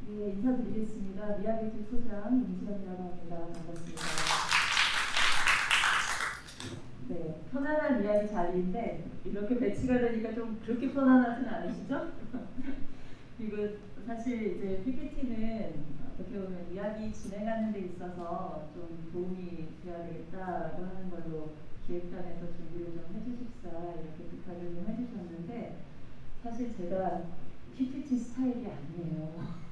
네, 인사드리겠습니다. 미야기주 소장 임지연이라고 합니다. 반갑습니다. 네, 편안한 이야기 자리인데 이렇게 배치가 되니까 좀 그렇게 편안하진 않으시죠? 그리고 사실 이제 PPT는 어떻게 보면 이야기 진행하는 데 있어서 좀 도움이 돼야 되겠다라고 하는 걸로 기획단에서 준비를 좀 해주십사 이렇게 부탁을 좀 해주셨는데 사실 제가 PPT 스타일이 아니에요.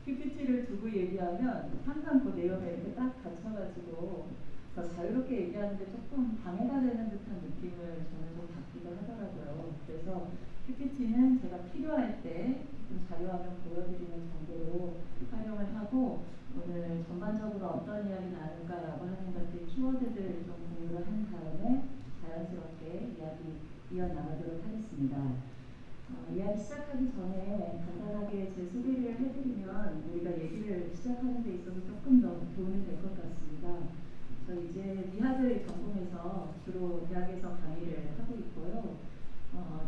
PPT를 두고 얘기하면 항상 그 내용에 이렇게 딱 갇혀가지고 더 자유롭게 얘기하는데 조금 방해가 되는 듯한 느낌을 저는 좀 받기도 하더라고요. 그래서 PPT는 제가 필요할 때 좀 자료화면 보여드리는 정도로 활용을 하고 오늘 전반적으로 어떤 이야기 나눌까라고 하는 것들 키워드들을 좀 공유를 한 다음에 자연스럽게 이야기 이어나가도록 하겠습니다. 이야기 시작하기 전에 간단하게 제 소개를 해드리면 우리가 얘기를 시작하는 데 있어서 조금 더 도움이 될 것 같습니다. 저 이제 미학을 전공해서 주로 대학에서 강의를 하고 있고요.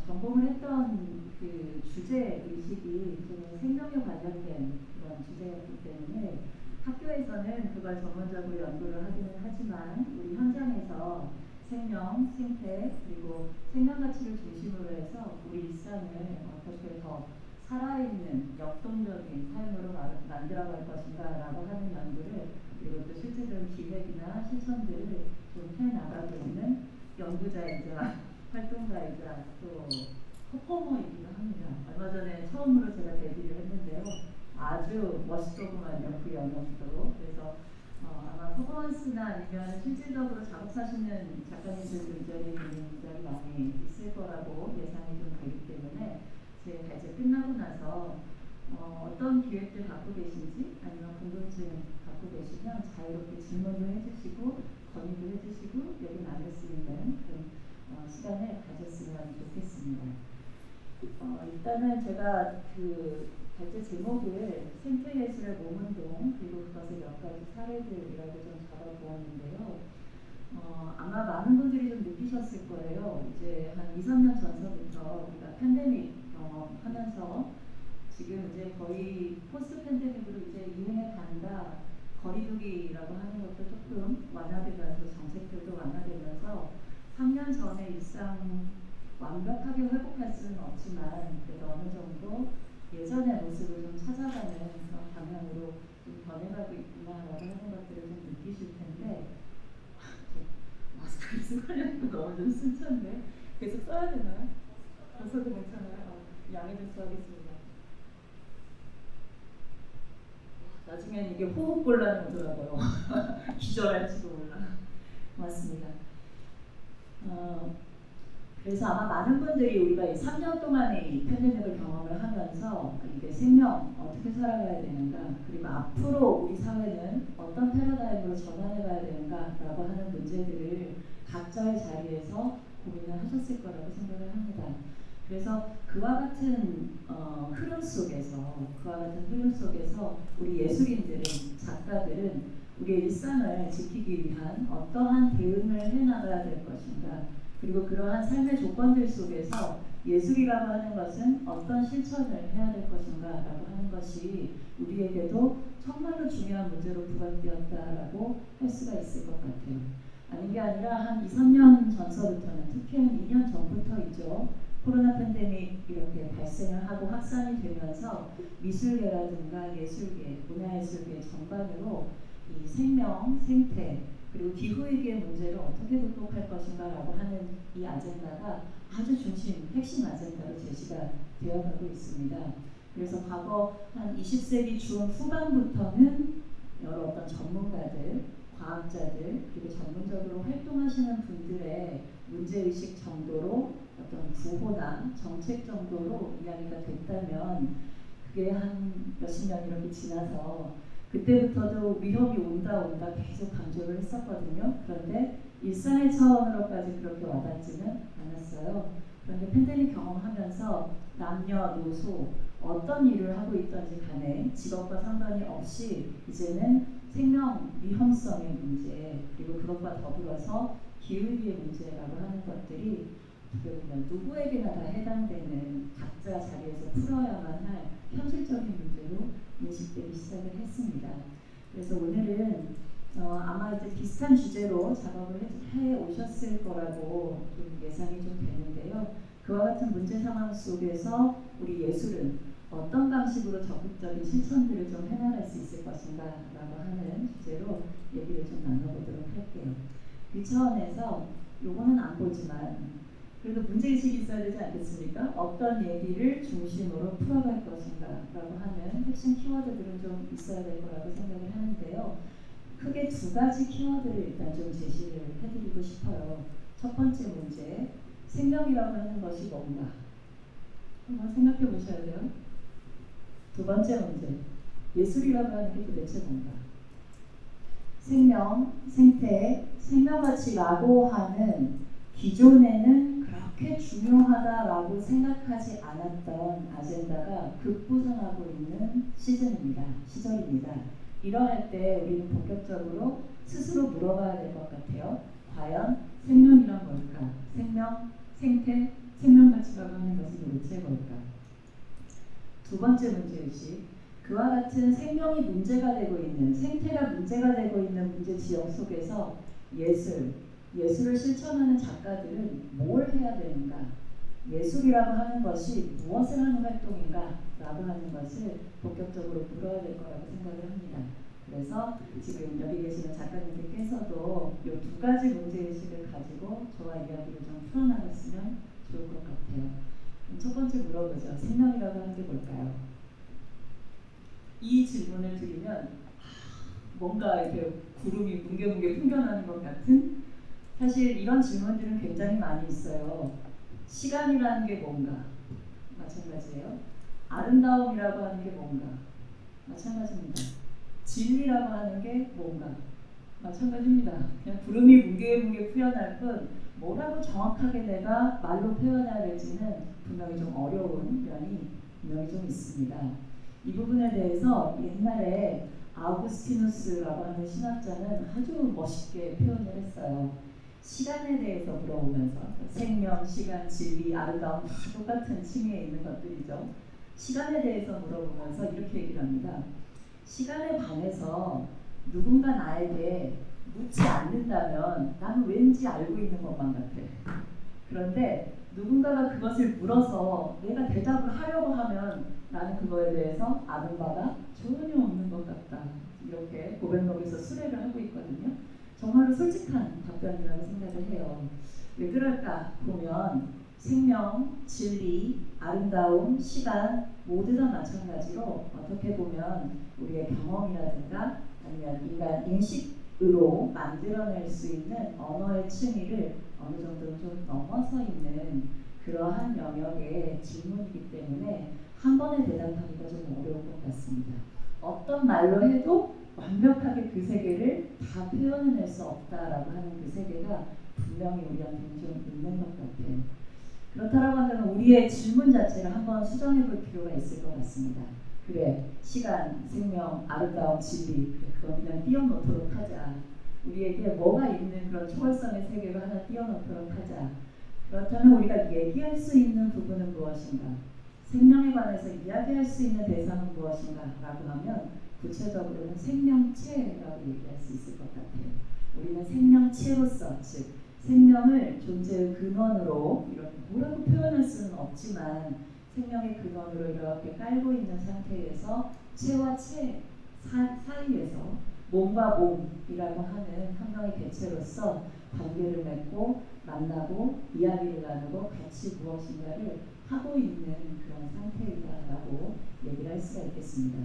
전공을 했던 그 주제 의식이 좀 생명에 관련된 그런 주제였기 때문에 학교에서는 그걸 전문적으로 연구를 하기는 하지만 우리 현장에서 생명, 생태, 그리고 생명 가치를 중심으로 해서 우리 일상을 어떻게 더 살아있는 역동적인 삶으로 만들어갈 것인가라고 하는 연구를 그리고 또 실제적인 기획이나 실천들을 좀 해나가고 있는 연구자이자 활동가이자 또 퍼포머이기도 합니다. 얼마 전에 처음으로 제가 데뷔를 했는데요. 아주 멋있더구만요. 그 영역도. 그래서 아마 퍼포먼스나 아니면 실질적으로 작업하시는 작가님들도 이 자리에 굉장히 많이 있을 거라고 예상이 좀 되기 때문에 제 발제 끝나고 나서 어떤 기획들 갖고 계신지 아니면 궁금증 갖고 계시면 자유롭게 질문도 해주시고 건의도 해주시고 여기 나눌 수 있는 그런 시간을 가졌으면 좋겠습니다. 일단은 제가 그 발제 제목을 생태예술의 몸운동 그리고 그것의 몇 가지 사례들이라고 좀 잡아보았는데요. 아마 많은 분들이 좀 느끼셨을 거예요. 이제 한 2, 3년 전서부터 우리가 팬데믹 경험하면서 지금 이제 거의 포스트 팬데믹으로 이제 유행에 간다. 거리두기라고 하는 것도 조금 완화되면서 정책들도 완화되면서 3년 전의 일상 완벽하게 회복할 수는 없지만 그래도 어느 정도 예전의 모습을 좀 찾아가는 그런 방향으로 좀 변해가고 있구나라고 하는 것들을 좀 느끼실 텐데 마스크를 쓰고 하려니까 너무 좀 숨찬데 계속 써야 되나요? 벗어도 괜찮아요? 양해 좀 구하겠습니다. 나중엔 이게 호흡곤란이 오더라고요. 기절할지도 몰라. 맞습니다. 그래서 아마 많은 분들이 우리가 이 3년 동안의 이 팬데믹을 경험을 하면서 이게 생명 어떻게 살아가야 되는가 그리고 앞으로 우리 사회는 어떤 패러다임으로 전환해 가야 되는가라고 하는 문제들을 각자의 자리에서 고민을 하셨을 거라고 생각을 합니다. 그래서 그와 같은 흐름 속에서 우리 예술인들은 작가들은 우리의 일상을 지키기 위한 어떠한 대응을 해나가야 될 것인가 그리고 그러한 삶의 조건들 속에서 예술이라고 하는 것은 어떤 실천을 해야 될 것인가 라고 하는 것이 우리에게도 정말로 중요한 문제로 부각되었다라고 할 수가 있을 것 같아요. 아닌 게 아니라 한 2, 3년 전서부터는 특히 한 2년 전부터 있죠. 코로나 팬데믹 이렇게 발생을 하고 확산이 되면서 미술계라든가 예술계, 문화예술계 전반으로 이 생명, 생태 그리고 기후위기의 문제를 어떻게 극복할 것인가라고 하는 이 아젠다가 아주 핵심 아젠다로 제시가 되어가고 있습니다. 그래서 과거 한 20세기 중후반부터는 여러 어떤 전문가들, 과학자들 그리고 전문적으로 활동하시는 분들의 문제의식 정도로 어떤 구호나 정책 정도로 이야기가 됐다면 그게 한 몇십 년 이렇게 지나서 그때부터도 위험이 온다 계속 강조를 했었거든요. 그런데 일상의 차원으로까지 그렇게 와닿지는 않았어요. 그런데 팬데믹 경험하면서 남녀노소 어떤 일을 하고 있던지 간에 직업과 상관이 없이 이제는 생명 위험성의 문제 그리고 그것과 더불어서 기후위기의 문제라고 하는 것들이 어떻게 보면 누구에게나 다 해당되는 각자 자리에서 풀어야만 할 현실적인 문제로 인식되기 시작을 했습니다. 그래서 오늘은 아마 이제 비슷한 주제로 작업을 해 오셨을 거라고 좀 예상이 좀 되는데요. 그와 같은 문제 상황 속에서 우리 예술은 어떤 방식으로 적극적인 실천들을 좀 해나갈 수 있을 것인가 라고 하는 주제로 얘기를 좀 나눠보도록 할게요. 그 차원에서 요거는 안 보지만 그래도 문제의식이 있어야 되지 않겠습니까? 어떤 얘기를 중심으로 풀어갈 것인가 라고 하는 핵심 키워드들은 좀 있어야 될 거라고 생각을 하는데요. 크게 두 가지 키워드를 일단 좀 제시를 해드리고 싶어요. 첫 번째 문제, 생명이라고 하는 것이 뭔가? 한번 생각해 보셔야 돼요. 두 번째 문제, 예술이라고 하는 게 도대체 뭔가? 생명, 생태, 생명가치라고 하는 기존에는 그렇게 중요하다라고 생각하지 않았던 아젠다가 급부상하고 있는 시절입니다. 이러할 때 우리는 본격적으로 스스로 물어봐야 될 것 같아요. 과연 생명이란 뭘까? 생명, 생태, 생명가치라고 하는 것은 도대체 뭘까? 두 번째 문제의식, 그와 같은 생명이 문제가 되고 있는, 생태가 문제가 되고 있는 문제 지역 속에서 예술을 실천하는 작가들은 뭘 해야 되는가? 예술이라고 하는 것이 무엇을 하는 활동인가? 라고 하는 것을 본격적으로 물어야 될 거라고 생각을 합니다. 그래서 지금 여기 계시는 작가님들께서도 이 두 가지 문제의식을 가지고 저와 이야기를 좀 풀어나갔으면 좋을 것 같아요. 첫 번째 물어보죠. 생명이라고 하는 게 뭘까요? 이 질문을 드리면 뭔가 이렇게 구름이 뭉게뭉게 풍겨나는 것 같은, 사실 이런 질문들은 굉장히 많이 있어요. 시간이라는 게 뭔가? 마찬가지예요. 아름다움이라고 하는 게 뭔가? 마찬가지입니다. 진리라고 하는 게 뭔가? 마찬가지입니다. 그냥 구름이 뭉게뭉게 풀려날 뿐 뭐라고 정확하게 내가 말로 표현해야 될지는 분명히 좀 어려운 면이 분명히 좀 있습니다. 이 부분에 대해서 옛날에 아우구스티누스라고 하는 신학자는 아주 멋있게 표현을 했어요. 시간에 대해서 물어보면서 생명, 시간, 진리, 아름다움 다 똑같은 층위에 있는 것들이죠. 시간에 대해서 물어보면서 이렇게 얘기를 합니다. 시간에 반해서 누군가 나에게 묻지 않는다면 나는 왠지 알고 있는 것만 같아. 그런데 누군가가 그것을 물어서 내가 대답을 하려고 하면 나는 그거에 대해서 아는 바가 전혀 없는 것 같다. 이렇게 고백록에서 수레를 하고 있거든요. 정말로 솔직한 답변이라고 생각을 해요. 왜 그럴까 보면 생명, 진리, 아름다움, 시간 모두 다 마찬가지로 어떻게 보면 우리의 경험이라든가 아니면 인간 인식으로 만들어낼 수 있는 언어의 층위를 어느 정도는 좀 넘어서 있는 그러한 영역의 질문이기 때문에 한 번에 대답하기가 좀 어려울 것 같습니다. 어떤 말로 해도 완벽하게 그 세계를 다 표현해낼 수 없다라고 하는 그 세계가 분명히 우리한테는 좀 있는 것 같아요. 그렇다고 한다면 우리의 질문 자체를 한번 수정해 볼 필요가 있을 것 같습니다. 그래, 시간, 생명, 아름다움, 진리, 그래, 그건 그냥 띄워놓도록 하자. 우리에게 뭐가 있는 그런 초월성의 세계를 하나 띄워놓도록 하자. 그렇다면 우리가 얘기할 수 있는 부분은 무엇인가? 생명에 관해서 이야기할 수 있는 대상은 무엇인가? 라고 하면 구체적으로는 생명체라고 얘기할 수 있을 것 같아요. 우리는 생명체로서, 즉 생명을 존재의 근원으로 이렇게 뭐라고 표현할 수는 없지만 생명의 근원으로 이렇게 깔고 있는 상태에서 체와 체 사이에서 몸과 몸이라고 하는 한 명의 개체로서 관계를 맺고 만나고 이야기를 나누고 같이 무엇인가를 하고 있는 그런 상태이다라고 얘기를 할 수가 있겠습니다.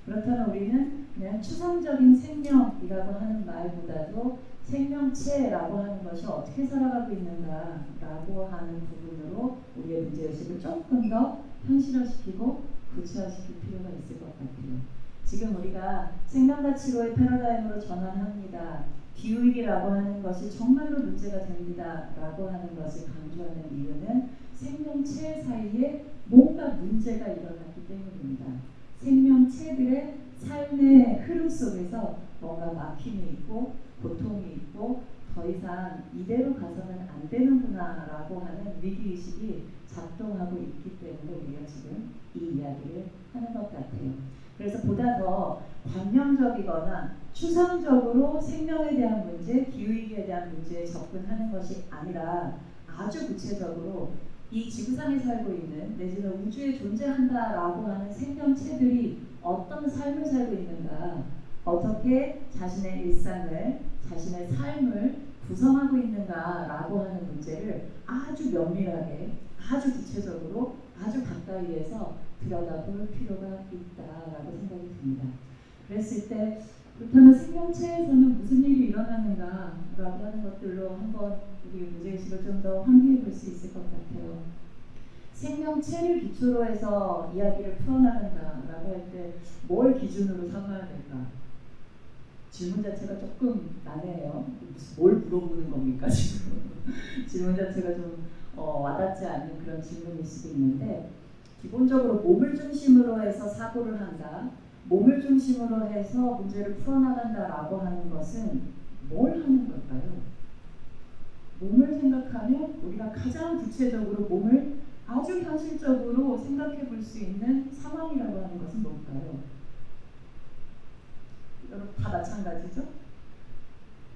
그렇다면 우리는 그냥 추상적인 생명이라고 하는 말보다도 생명체라고 하는 것이 어떻게 살아가고 있는가라고 하는 부분으로 우리의 문제의식을 조금 더 현실화시키고 구체화시킬 필요가 있을 것 같아요. 지금 우리가 생명가치로의 패러다임으로 전환합니다. 기후위기라고 하는 것이 정말로 문제가 됩니다. 라고 하는 것을 강조하는 이유는 생명체 사이에 뭔가 문제가 일어났기 때문입니다. 생명체들의 삶의 흐름 속에서 뭔가 막힘이 있고 고통이 있고 더 이상 이대로 가서는 안 되는구나라고 하는 위기의식이 작동하고 있기 때문에 우리가 지금 이 이야기를 하는 것 같아요. 그래서 보다 더 관념적이거나 추상적으로 생명에 대한 문제, 기후위기에 대한 문제에 접근하는 것이 아니라 아주 구체적으로 이 지구상에 살고 있는 내지는 우주에 존재한다라고 하는 생명체들이 어떤 삶을 살고 있는가, 어떻게 자신의 일상을, 자신의 삶을 구성하고 있는가라고 하는 문제를 아주 면밀하게, 아주 구체적으로, 아주 가까이에서 들여다볼 필요가 있다라고 생각이 듭니다. 그랬을 때 그렇다면 생명체에서는 무슨 일이 일어나는가라고 하는 것들로 한번 우리 문제의식을 좀 더 환기해 볼 수 있을 것 같아요. 생명체를 기초로 해서 이야기를 풀어나간다라고 할 때 뭘 기준으로 삼아야 될까? 질문 자체가 조금 난해해요. 뭘 물어보는 겁니까 지금? 질문 자체가 좀 와닿지 않는 그런 질문일 수도 있는데, 기본적으로 몸을 중심으로 해서 사고를 한다, 몸을 중심으로 해서 문제를 풀어나간다라고 하는 것은 뭘 하는 걸까요? 몸을 생각하면 우리가 가장 구체적으로 몸을 아주 현실적으로 생각해 볼 수 있는 상황이라고 하는 것은 뭘까요? 여러분 다 마찬가지죠?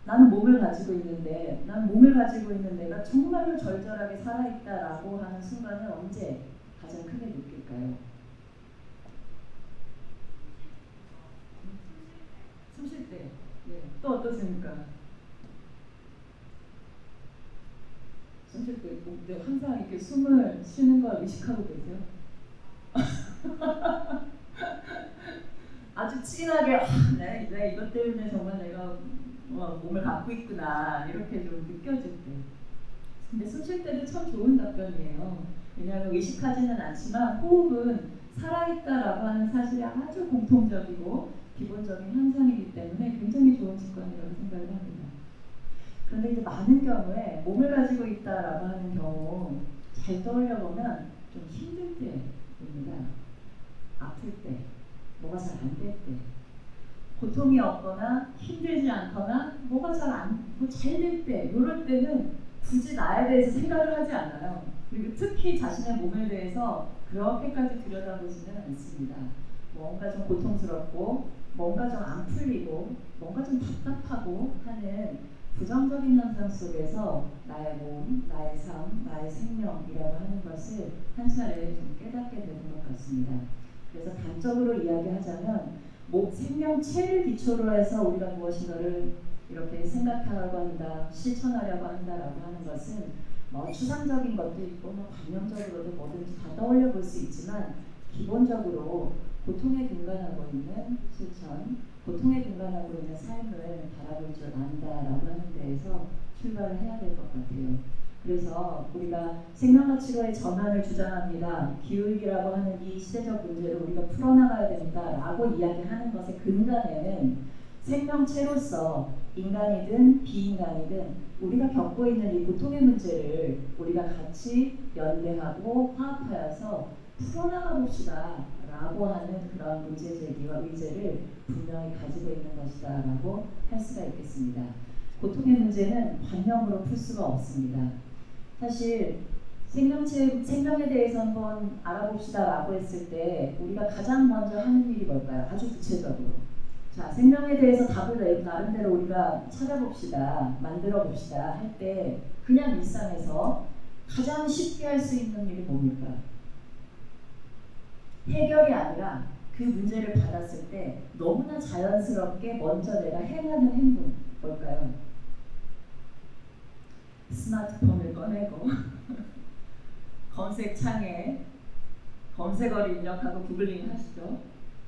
나는 몸을 가지고 있는데, 난 몸을 가지고 있는 내가 정말로 절절하게 살아있다라고 하는 순간을 언제 가장 크게 느낄까요? 숨 쉴 때. 네. 또 어떠십니까? 숨 쉴 때 항상 이렇게 숨을 쉬는 걸 의식하고 계세요? 아주 진하게 내가 이것 때문에 정말 내가 몸을 갖고 있구나 이렇게 좀 느껴질 때. 근데 숨 쉴 때도 참 좋은 답변이에요. 왜냐하면 의식하지는 않지만 호흡은 살아있다라고 하는 사실이 아주 공통적이고 기본적인 현상이기 때문에 굉장히 좋은 직관이라고 생각을 합니다. 그런데 이제 많은 경우에 몸을 가지고 있다라고 하는 경우 잘 떠올려 보면 좀 힘들 때입니다. 아플 때, 뭐가 잘 안 될 때, 고통이 없거나 힘들지 않거나 뭐가 잘 될 때, 이럴 때는 굳이 나에 대해서 생각을 하지 않아요. 그리고 특히 자신의 몸에 대해서 그렇게까지 들여다보지는 않습니다. 뭔가 좀 고통스럽고, 뭔가 좀 안 풀리고, 뭔가 좀 답답하고 하는 부정적인 현상 속에서 나의 몸, 나의 삶, 나의 생명이라고 하는 것을 한 차례 좀 깨닫게 되는 것 같습니다. 그래서 단적으로 이야기하자면 생명체를 기초로 해서 우리가 무엇인가를 이렇게 생각하려고 한다, 실천하려고 한다라고 하는 것은 추상적인 것도 있고 관념적으로도 뭐든지 다 떠올려 볼 수 있지만, 기본적으로 고통에 근간하고 있는 실천, 고통에 근간하고 있는 삶을 바라볼 줄 안다라고 하는 데에서 출발을 해야 될 것 같아요. 그래서 우리가 생명가치로의 전환을 주장합니다. 기후위기라고 하는 이 시대적 문제를 우리가 풀어나가야 된다라고 이야기하는 것의 근간에는 생명체로서 인간이든 비인간이든 우리가 겪고 있는 이 고통의 문제를 우리가 같이 연대하고 화합하여서 풀어나가 봅시다 라고 하는 그런 문제제기와 의제를 분명히 가지고 있는 것이다 라고 할 수가 있겠습니다. 고통의 문제는 관념으로 풀 수가 없습니다. 사실 생명에 대해서 한번 알아봅시다 라고 했을 때 우리가 가장 먼저 하는 일이 뭘까요? 아주 구체적으로. 자, 생명에 대해서 답을 나름대로 우리가 찾아봅시다, 만들어 봅시다 할 때 그냥 일상에서 가장 쉽게 할 수 있는 일이 뭡니까? 해결이 아니라 그 문제를 받았을 때 너무나 자연스럽게 먼저 내가 행하는 행동 뭘까요? 스마트폰을 꺼내고 검색창에 검색어를 입력하고 구글링 하시죠.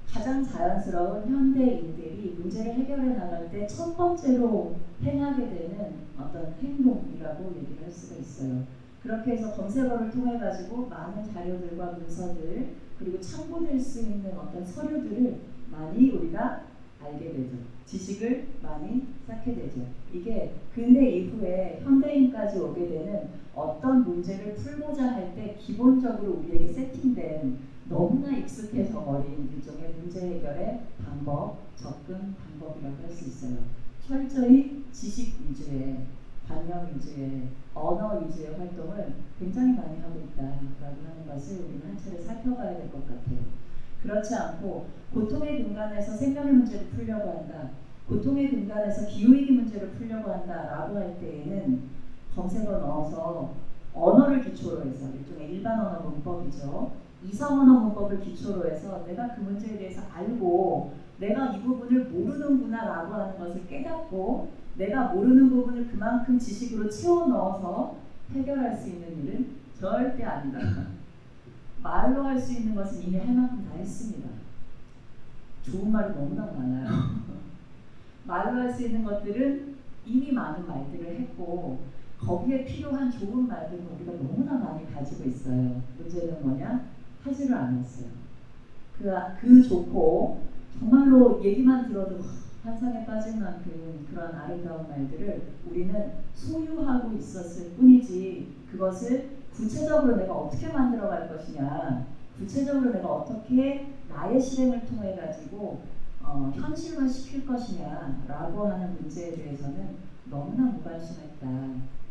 가장 자연스러운 현대인들이 문제를 해결해 나갈 때 첫 번째로 행하게 되는 어떤 행동이라고 얘기를 할 수가 있어요. 그렇게 해서 검색어를 통해 가지고 많은 자료들과 문서들 그리고 참고될 수 있는 어떤 서류들을 많이 우리가 알게 되죠. 지식을 많이 쌓게 되죠. 이게 근대 이후에 현대인까지 오게 되는 어떤 문제를 풀고자 할 때 기본적으로 우리에게 세팅된 너무나 익숙해져 버린 일종의 문제 해결의 방법, 접근 방법이라고 할 수 있어요. 철저히 지식 위주의, 관념 위주의, 언어 위주의 활동을 굉장히 많이 하고 있다라고 하는 것을 우리는 한 차례 살펴봐야 될 것 같아요. 그렇지 않고 고통의 근간에서 생명의 문제를 풀려고 한다, 고통의 근간에서 기후위기 문제를 풀려고 한다라고 할 때에는 검색어 넣어서 언어를 기초로 해서, 일종의 일반 언어 문법이죠. 이성 언어 문법을 기초로 해서 내가 그 문제에 대해서 알고 내가 이 부분을 모르는구나 라고 하는 것을 깨닫고 내가 모르는 부분을 그만큼 지식으로 채워 넣어서 해결할 수 있는 일은 절대 아니다. 말로 할 수 있는 것은 이미 할 만큼 다 했습니다. 좋은 말이 너무나 많아요. 말로 할 수 있는 것들은 이미 많은 말들을 했고 거기에 필요한 좋은 말들은 우리가 너무나 많이 가지고 있어요. 문제는 뭐냐? 하지를 않았어요. 그 좋고 정말로 얘기만 들어도 환상에 빠질 만큼 그런 아름다운 말들을 우리는 소유하고 있었을 뿐이지 그것을 구체적으로 내가 어떻게 만들어갈 것이냐, 구체적으로 내가 어떻게 나의 실행을 통해 가지고 현실화 시킬 것이냐라고 하는 문제에 대해서는 너무나 무관심했다.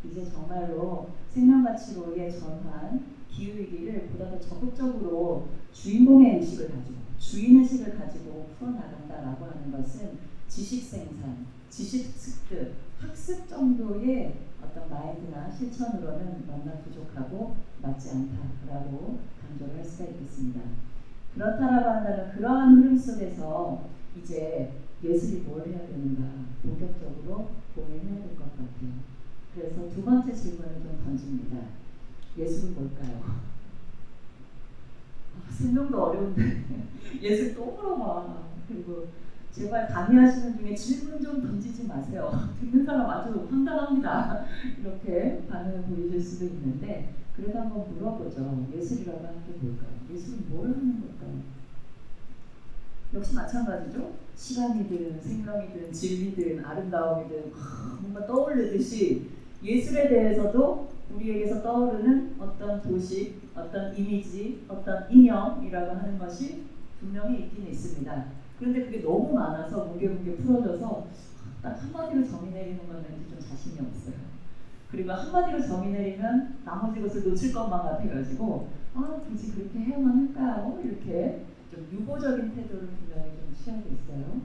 이제 정말로 생명가치로의 전환, 기후위기를 보다 더 적극적으로 주인공의 의식을 가지고, 주인의식을 가지고 풀어나간다라고 하는 것은 지식생산, 지식습득, 학습 정도의 어떤 마인드나 실천으로는 너무나 부족하고 맞지 않다라고 강조를 할 수가 있겠습니다. 그렇다라고 한다면 그러한 흐름 속에서 이제 예술이 뭘 해야 되는가 본격적으로 고민해야 될 것 같아요. 그래서 두 번째 질문을 좀 던집니다. 예술은 뭘까요? 생명도 어려운데 예술 또 물어봐. 그리고 제발 강의하시는 중에 질문 좀 던지지 마세요. 듣는 사람 아주 황당합니다. 이렇게 반응을 보여줄 수도 있는데 그래도 한번 물어보죠. 예술이라고 하는 게 뭘까요? 예술은 뭘 하는 걸까요? 역시 마찬가지죠. 시간이든 생명이든 진리든 아름다움이든 뭔가 떠오르듯이 예술에 대해서도 우리에게서 떠오르는 어떤 도식, 어떤 이미지, 어떤 인형이라고 하는 것이 분명히 있긴 있습니다. 그런데 그게 너무 많아서 뭉게뭉게 풀어져서 딱 한마디로 정의 내리는 건 왠지 좀 자신이 없어요. 그리고 한마디로 정의 내리면 나머지 것을 놓칠 것만 같아가지고 굳이 그렇게 해야만 할까요? 이렇게 좀 유보적인 태도를 분명히 좀 취하고 있어요.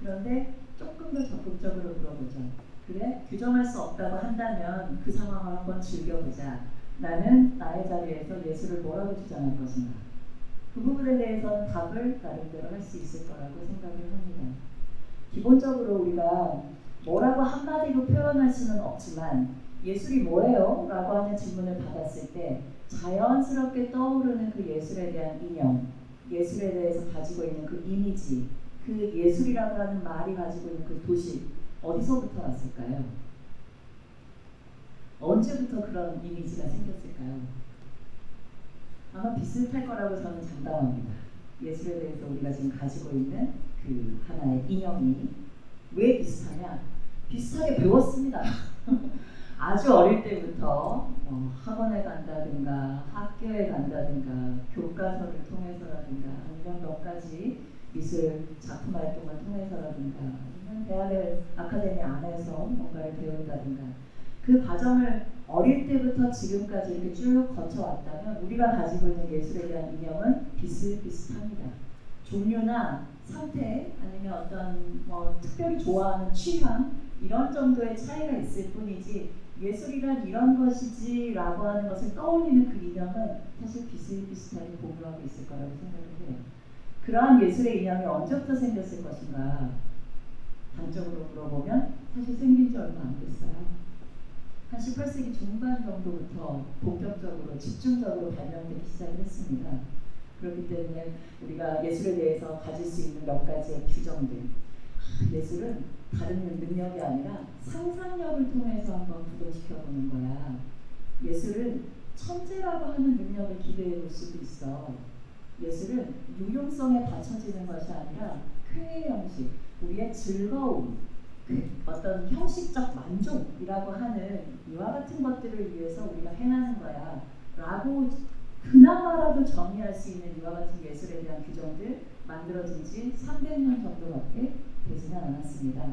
그런데 조금 더 적극적으로 물어보죠. 그래? 규정할 수 없다고 한다면 그 상황을 한번 즐겨보자. 나는 나의 자리에서 예술을 뭐라고 주장할 것인가? 그 부분에 대해서는 답을 나름대로 할 수 있을 거라고 생각을 합니다. 기본적으로 우리가 뭐라고 한마디로 표현할 수는 없지만 예술이 뭐예요? 라고 하는 질문을 받았을 때 자연스럽게 떠오르는 그 예술에 대한 인형, 예술에 대해서 가지고 있는 그 이미지, 그 예술이라고 하는 말이 가지고 있는 그 도식, 어디서부터 왔을까요? 언제부터 그런 이미지가 생겼을까요? 아마 비슷할 거라고 저는 장담합니다. 예술에 대해서 우리가 지금 가지고 있는 그 하나의 인형이 왜 비슷하냐? 비슷하게 배웠습니다. 아주 어릴 때부터 학원에 간다든가 학교에 간다든가 교과서를 통해서라든가 아니면 몇 가지 미술 작품 활동을 통해서라든가 아니면 대학의 아카데미 안에서 뭔가를 배운다든가 그 과정을 어릴 때부터 지금까지 이렇게 쭉 거쳐왔다면 우리가 가지고 있는 예술에 대한 이념은 비슷비슷합니다. 종류나 상태 아니면 어떤 특별히 좋아하는 취향 이런 정도의 차이가 있을 뿐이지 예술이란 이런 것이지 라고 하는 것을 떠올리는 그 이념은 사실 비슷비슷하게 공유하고 있을 거라고 생각을 해요. 그러한 예술의 인형이 언제부터 생겼을 것인가 단적으로 물어보면 사실 생긴 지 얼마 안 됐어요. 한 18세기 중반 정도부터 본격적으로 집중적으로 발명되기 시작을 했습니다. 그렇기 때문에 우리가 예술에 대해서 가질 수 있는 몇 가지의 규정들, 예술은 다른 능력이 아니라 상상력을 통해서 한번 구동시켜보는 거야. 예술은 천재라고 하는 능력을 기대해 볼 수도 있어. 예술은 유용성에 받쳐지는 것이 아니라 쾌의 형식, 우리의 즐거움, 어떤 형식적 만족이라고 하는 이와 같은 것들을 위해서 우리가 행하는 거야 라고 그나마라도 정의할 수 있는 이와 같은 예술에 대한 규정들 만들어진 지 300년 정도밖에 되지는 않았습니다.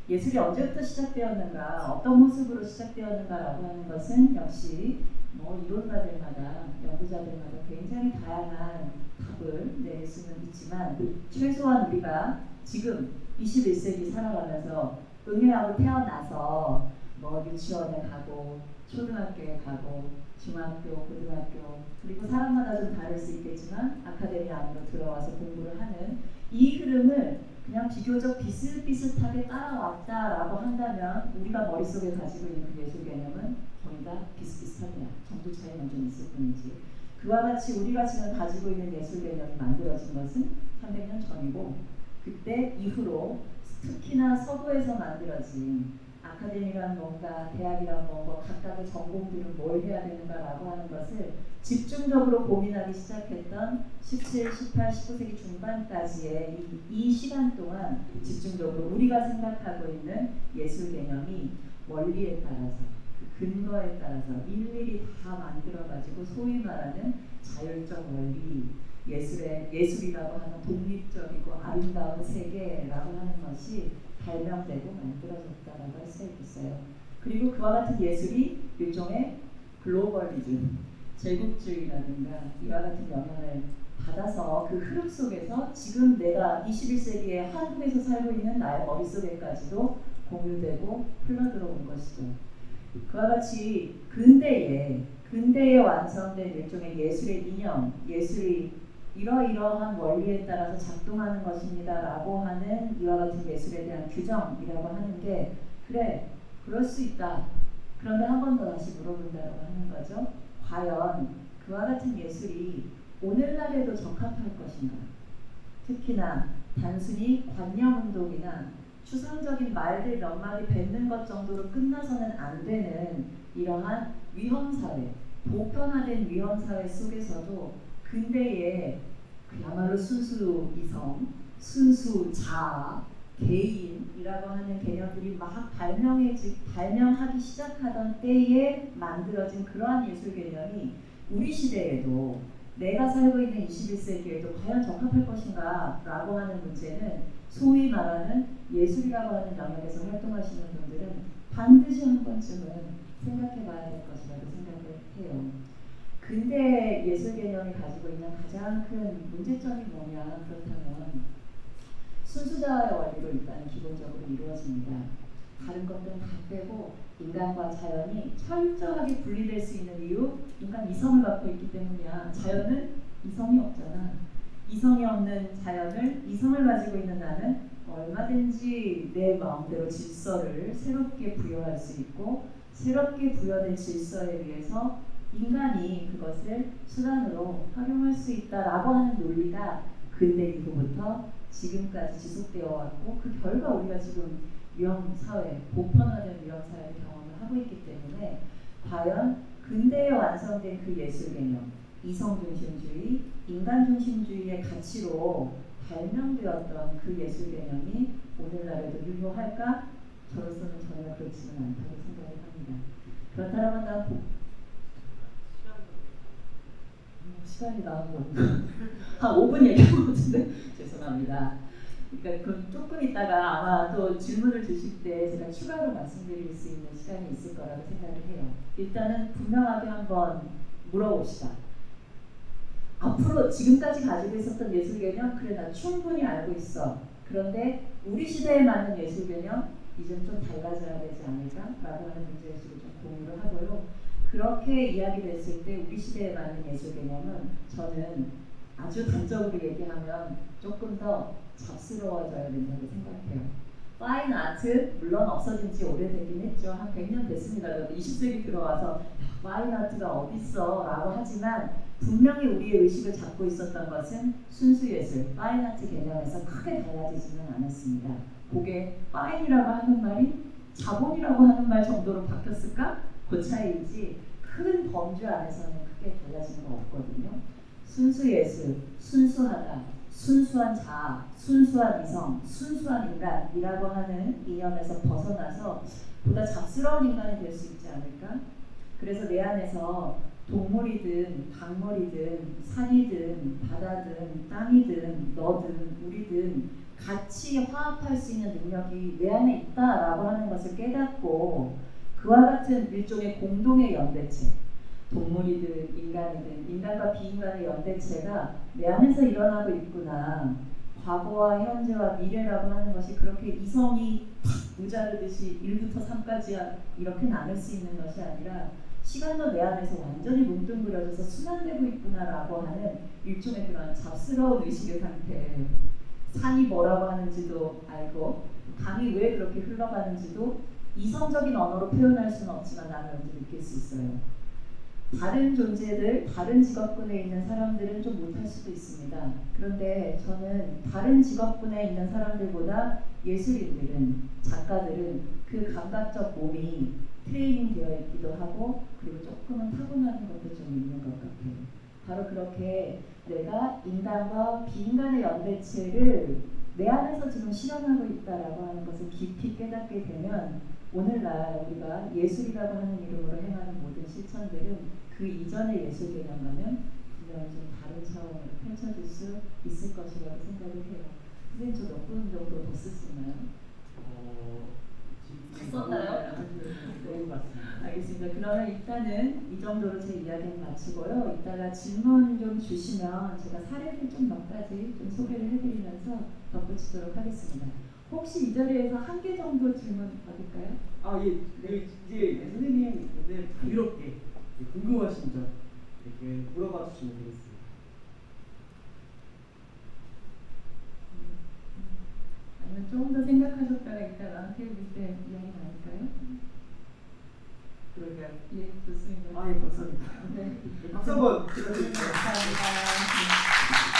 예술이 언제부터 시작되었는가, 어떤 모습으로 시작되었는가라고 하는 것은 역시 뭐 이론가들마다, 연구자들마다 굉장히 다양한 답을 낼 수는 있지만, 최소한 우리가 지금 21세기 살아가면서 응애하고 태어나서 뭐 유치원에 가고 초등학교에 가고 중학교, 고등학교, 그리고 사람마다 좀 다를 수 있겠지만 아카데미 안으로 들어와서 공부를 하는 이 흐름을 그냥 비교적 비슷비슷하게 따라왔다라고 한다면 우리가 머릿속에 가지고 있는 그 예술 개념은 거의 다 비슷비슷합니다. 정도 차이는 좀 있을 뿐이지. 그와 같이 우리가 지금 가지고 있는 예술 개념이 만들어진 것은 300년 전이고, 그때 이후로 특히나 서구에서 만들어진 아카데미란 뭔가, 대학이란 뭔가, 각각의 전공들은 뭘 해야 되는가라고 하는 것을 집중적으로 고민하기 시작했던 17, 18, 19세기 중반까지의 이 시간 동안 집중적으로 우리가 생각하고 있는 예술 개념이 원리에 따라서, 그 근거에 따라서 일일이 다 만들어가지고 소위 말하는 자율적 원리, 예술이라고 하는 독립적이고 아름다운 세계라고 하는 것이 발명되고 만들어졌다라고 할 수 있겠어요. 그리고 그와 같은 예술이 일종의 글로벌리즘, 제국주의라든가 이와 같은 영향을 받아서 그 흐름 속에서 지금 내가 21세기에 한국에서 살고 있는 나의 머릿속에까지도 공유되고 흘러들어온 것이죠. 그와 같이 근대에 완성된 일종의 예술의 이념, 예술이 이러이러한 원리에 따라서 작동하는 것입니다 라고 하는 이와 같은 예술에 대한 규정이라고 하는 게, 그래, 그럴 수 있다. 그런데 한 번 더 다시 물어본다고 하는 거죠. 과연 그와 같은 예술이 오늘날에도 적합할 것인가? 특히나 단순히 관념운동이나 추상적인 말들 몇 마디 뱉는 것 정도로 끝나서는 안 되는 이러한 위험사회, 보편화된 위험사회 속에서도 근대의 그야말로 순수 이성, 순수 자아, 개인이라고 하는 개념들이 막 발명하기 시작하던 때에 만들어진 그러한 예술 개념이 우리 시대에도, 내가 살고 있는 21세기에도 과연 적합할 것인가 라고 하는 문제는 소위 말하는 예술이라고 하는 영역에서 활동하시는 분들은 반드시 한 번쯤은 생각해 봐야 될 것이라고 생각을 해요. 근대 예술 개념이 가지고 있는 가장 큰 문제점이 뭐냐, 그렇다면 순수자의 원리로 일단 기본적으로 이루어집니다. 다른 것들은 다 빼고 인간과 자연이 철저하게 분리될 수 있는 이유, 인간 이성을 갖고 있기 때문이야. 자연은 이성이 없잖아. 이성이 없는 자연을 이성을 가지고 있는 나는 얼마든지 내 마음대로 질서를 새롭게 부여할 수 있고, 새롭게 부여된 질서에 의해서 인간이 그것을 수단으로 활용할 수 있다라고 하는 논리가 근대 이후부터 지금까지 지속되어 왔고, 그 결과 우리가 지금 위험사회, 보편화된 위험사회를 경험을 하고 있기 때문에 과연 근대에 완성된 그 예술 개념, 이성중심주의, 인간중심주의의 가치로 발명되었던 그 예술 개념이 오늘날에도 유효할까? 저로서는 전혀 그렇지는 않다고 생각을 합니다. 그렇다면 난 시간이 나온 거 한 5분 얘기한 것 같은데 죄송합니다. 그러니까 그럼 조금 있다가 아마 또 질문을 주실 때 제가 추가로 말씀드릴 수 있는 시간이 있을 거라고 생각을 해요. 일단은 분명하게 한번 물어봅시다. 앞으로 지금까지 가지고 있었던 예술 개념, 그래 나 충분히 알고 있어. 그런데 우리 시대에 맞는 예술 개념 이젠 좀 달라져야 되지 않을까? 라고 하는 문제의식을 좀 공유를 하고요. 그렇게 이야기됐을 때 우리 시대에 맞는 예술 개념은 저는 아주 단적으로 얘기하면 조금 더 잡스러워져야 된다고 생각해요. 파인 아트 물론 없어진 지 오래되긴 했죠. 한 100년 됐습니다. 20세기 들어와서 파인 아트가 어딨어 라고 하지만 분명히 우리의 의식을 잡고 있었던 것은 순수예술, 파인 아트 개념에서 크게 달라지지는 않았습니다. 그게 파인이라고 하는 말이 자본이라고 하는 말 정도로 바뀌었을까? 그 차이이지 큰 범주 안에서는 크게 달라진 거 없거든요. 순수예술, 순수하다, 순수한 자아, 순수한 이성, 순수한 인간이라고 하는 이념에서 벗어나서 보다 잡스러운 인간이 될 수 있지 않을까? 그래서 내 안에서 동물이든 강물이든 산이든 바다든 땅이든 너든 우리든 같이 화합할 수 있는 능력이 내 안에 있다라고 하는 것을 깨닫고 그와 같은 일종의 공동의 연대체, 동물이든 인간이든 인간과 비인간의 연대체가 내 안에서 일어나고 있구나. 과거와 현재와 미래라고 하는 것이 그렇게 이성이 무자르듯이 1부터 3까지 이렇게 나눌 수 있는 것이 아니라 시간도 내 안에서 완전히 뭉뚱그려져서 순환되고 있구나라고 하는 일종의 그런 잡스러운 의식의 상태. 산이 뭐라고 하는지도 알고 강이 왜 그렇게 흘러가는지도 이성적인 언어로 표현할 수는 없지만 나는 왠지 느낄 수 있어요. 다른 존재들, 다른 직업군에 있는 사람들은 좀 못할 수도 있습니다. 그런데 저는 다른 직업군에 있는 사람들보다 예술인들은, 작가들은 그 감각적 몸이 트레이닝 되어 있기도 하고 그리고 조금은 타고나는 것도 좀 있는 것 같아요. 바로 그렇게 내가 인간과 비인간의 연대체를 내 안에서 지금 실현하고 있다라고 하는 것을 깊이 깨닫게 되면 오늘날 우리가 예술이라고 하는 이름으로 행하는 모든 실천들은 그 이전의 예술 개념과는 분명히 좀 다른 차원으로 펼쳐질 수 있을 것이라고 생각을 해요. 선생님 저 몇 분 정도 더 쓸 수 있나요? 썼나요? 네, 맞습니다. 알겠습니다. 그러면 일단은 이 정도로 제 이야기는 마치고요. 이따가 질문 좀 주시면 제가 사례를 좀 몇 가지 좀 소개를 해드리면서 덧붙이도록 하겠습니다. 혹시 이 자리에서 한 개 정도 질문 받을까요? 예. 이제 선생님들 자유롭게 궁금하신 점 이렇게 물어봐 주시면 되겠습니다. 아니면 조금 더 생각하셨다가 이따 나한테 밑에 이야기 나눌까요? 그러니까요. 예, 좋습니다. 예, 감사합니다. 네. 박수 한번 부탁드립니다. 감사합니다.